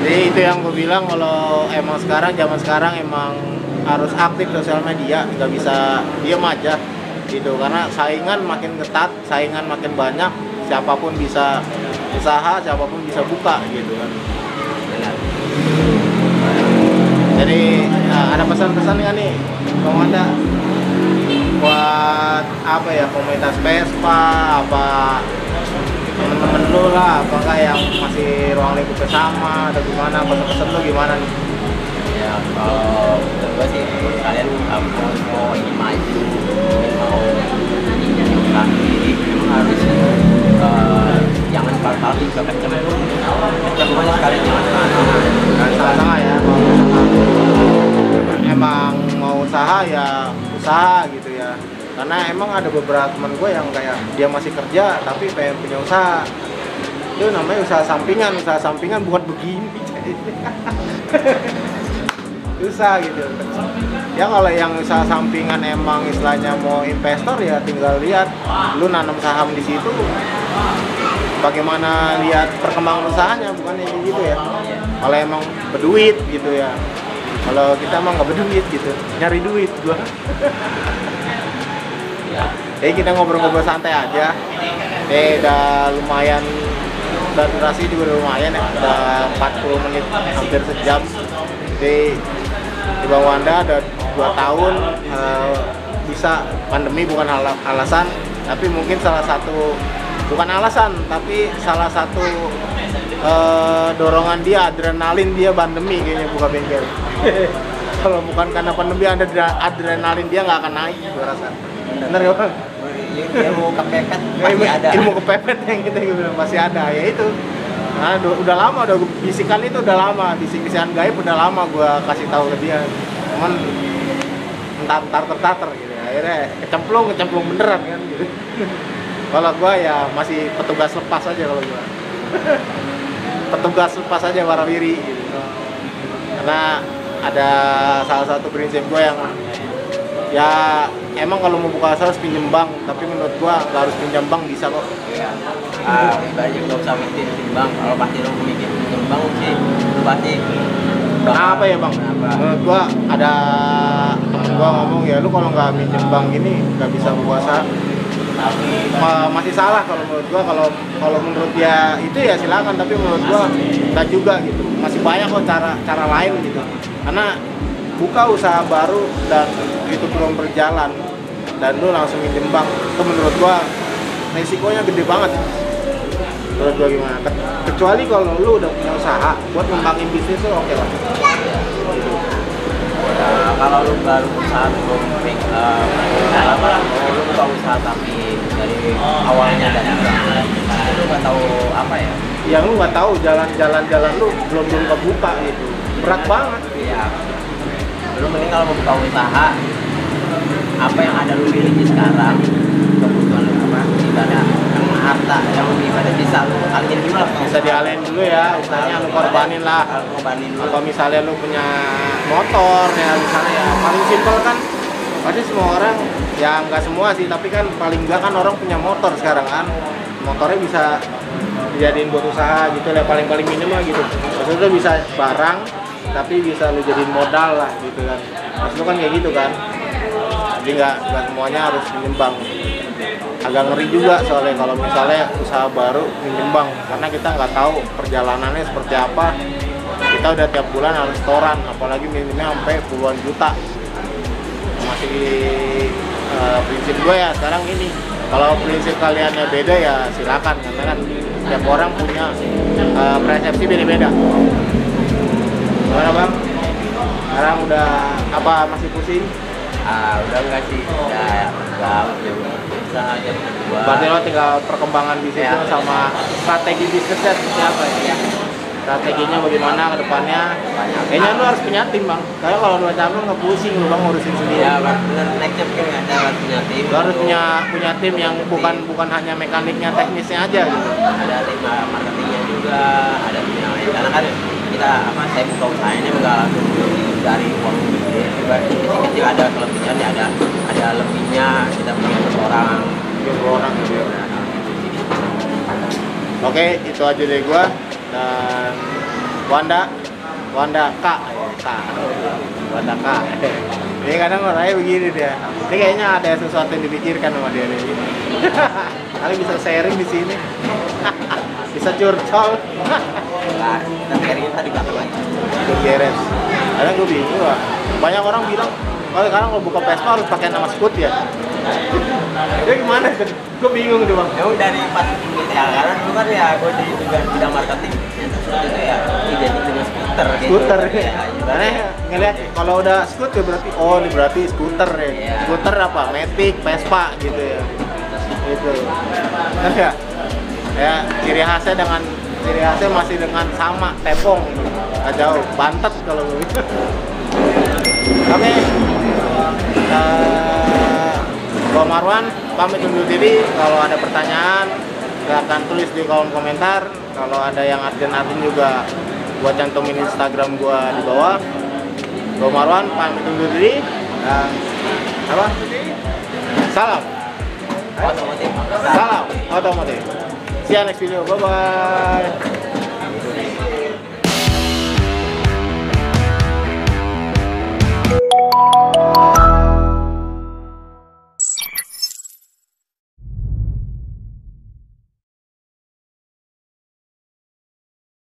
Jadi itu yang gue bilang, kalau emang zaman sekarang emang harus aktif sosial media, nggak bisa diem aja gitu, karena saingan makin ketat, saingan makin banyak, siapapun bisa usaha, siapapun bisa buka gitu kan. Jadi ada pesan-pesan nggak nih Bang Wanda buat apa ya, komunitas Vespa, apa temen-temen lu lah, apakah yang masih ruang lingkupnya sama atau gimana, pesan-pesan lu gimana nih? Ya kalau menurut gue sih, kalian mau ini maju, mau jadi usaha sendiri, memang harus jangan sekali ke kecemplung, kecemplungnya sekali jangan salah-salah ya. Emang mau usaha ya usaha gitu ya, karena emang ada beberapa teman gue yang kayak dia masih kerja tapi pengen punya usaha, itu namanya usaha sampingan bukan begini. Usaha gitu ya. Kalau yang usaha sampingan emang istilahnya mau investor ya tinggal lihat lu nanam saham di situ, bagaimana lihat perkembangan usahanya, bukan kayak gitu ya. Kalau emang berduit gitu ya, kalau kita emang nggak berduit gitu, nyari duit gua. Jadi kita ngobrol-ngobrol santai aja. Udah lumayan, udah durasi juga udah lumayan ya, udah 40 menit hampir sejam. Jadi di Bang Wanda ada 2 tahun, bisa pandemi bukan alasan, tapi mungkin salah satu, bukan alasan, tapi salah satu dorongan dia, adrenalin dia pandemi kayaknya buka bengkel. Kalau bukan karena pandemi, ada adrenalin dia nggak akan naik, gue rasa. Bener ya Bang? Ilmu kepepet masih ada. Ilmu kepepet yang kita bilang masih ada, ya itu. Nah, udah lama, udah bisikan itu udah lama, bisik-bisikan gaib udah lama gue kasih tahu ke dia. Cuman entar gitu. Akhirnya kecemplung beneran kan gitu. Kalau gue ya masih petugas lepas aja kalau gue. Petugas lepas aja warawiri gitu. Karena ada salah satu prinsip gue yang ya emang kalau mau buka usaha harus pinjem bank, tapi menurut gue nggak harus pinjam bank, bisa kok. Iya. Banyak nggak usah mikir pinjam, kalau pasti lo mikir pinjam bank sih pasti. Kenapa ya Bang? Menurut gua ada temen gua ngomong, ya lu kalau nggak minjem bank gini nggak bisa puasa. Masih salah kalau menurut gua. Kalau menurut dia itu ya silakan, tapi menurut gua nggak juga gitu. Masih banyak kok cara lain gitu. Karena buka usaha baru dan itu belum berjalan dan lu langsung minjem bank, itu menurut gua risikonya gede banget. Menurut gua gimana? Kecuali kalau lu udah punya usaha buat ngembangin bisnis, lu oke lah. Kalau lu baru usaha belum lu buka usaha tapi dari awalnya dari lu nggak tahu apa ya? Yang lu nggak tahu jalan lu belum kebuka gitu, berat banget. Iya. Lu mending kalau mau buka usaha, apa yang ada lu miliki sekarang, kebutuhan lu apa? Ibadah yang harta yang ibadah bisa lu alihin dulu lah. Bisa dialihin dulu ya, misalnya lu korbanin lah. Korbanin dulu. Atau misalnya lu punya motor ya, misalnya ya paling simpel kan, pasti semua orang ya nggak semua sih, tapi kan paling nggak kan orang punya motor sekarang kan, motornya bisa dijadiin buat usaha gitu lah, paling minimal gitu. Maksudnya bisa barang tapi bisa lu jadiin modal lah gitu kan, maksudnya kan kayak gitu kan. Jadi nggak semuanya harus pinjem bank. Agak ngeri juga soalnya kalau misalnya usaha baru pinjem bank, karena kita nggak tahu perjalanannya seperti apa. Kita udah tiap bulan harus setoran, apalagi minimnya sampai puluhan juta. Masih prinsip gue ya sekarang ini, kalau prinsip kaliannya beda ya silakan, karena kan setiap orang punya persepsi beda-beda. Gimana bang? Sekarang udah apa, masih pusing? Udah enggak sih, udah bisa aja kedua. Berarti lo tinggal perkembangan bisnisnya ya, sama strategi bisnisnya seperti apa ya? Strateginya bagaimana ke depannya? Kayaknya lo harus punya tim bang, karena kalau lo capek nggak pusing lo bang ngurusin sendiri. Ya benar, nextnya mungkin harus punya tim. Lo harus punya tim yang bukan hanya mekaniknya, teknisnya aja gitu. Ada tim marketingnya juga, ada tim yang lain. Karena kan kita saya buka usaha ini nggak langsung dari uang gede, kecil-kecil ada kelebihan, ada lebihnya, kita punya orang gitu. Oke, itu aja deh gua, dan Wanda K. Ini kadang orangnya begini dia. Ini kayaknya ada sesuatu yang dipikirkan sama dia nih. Kali bisa sharing di sini. Bisa curcol. Nah, kita sharing tadi belakang lagi. Beres. Karena gue bingung lah. Banyak orang bilang, kalau sekarang kalau buka Vespa harus pakai nama Scoot ya. Itu gimana? Gue bingung tuh bang. Ya dari pas ya, karena dulu kan ya gue juga bidang marketing. Itu ya identik dengan skuter. Skuter. Gitu. Ya, karena ngeliat kalau udah skuter berarti ini berarti skuter ya. Iya. Skuter apa? Matic, Vespa gitu ya. Gitu. Nah ya. Ya ciri khasnya masih dengan sama tepong, nggak jauh, bantet kalau begitu. Oke, Gua Marwan pamit undur diri. Kalau ada pertanyaan silahkan tulis di kolom komentar. Kalau ada yang urgent juga gua cantumin Instagram gua di bawah. Gua Marwan pamit undur diri. Apa? Salam otomotif. See you next video. Bye bye.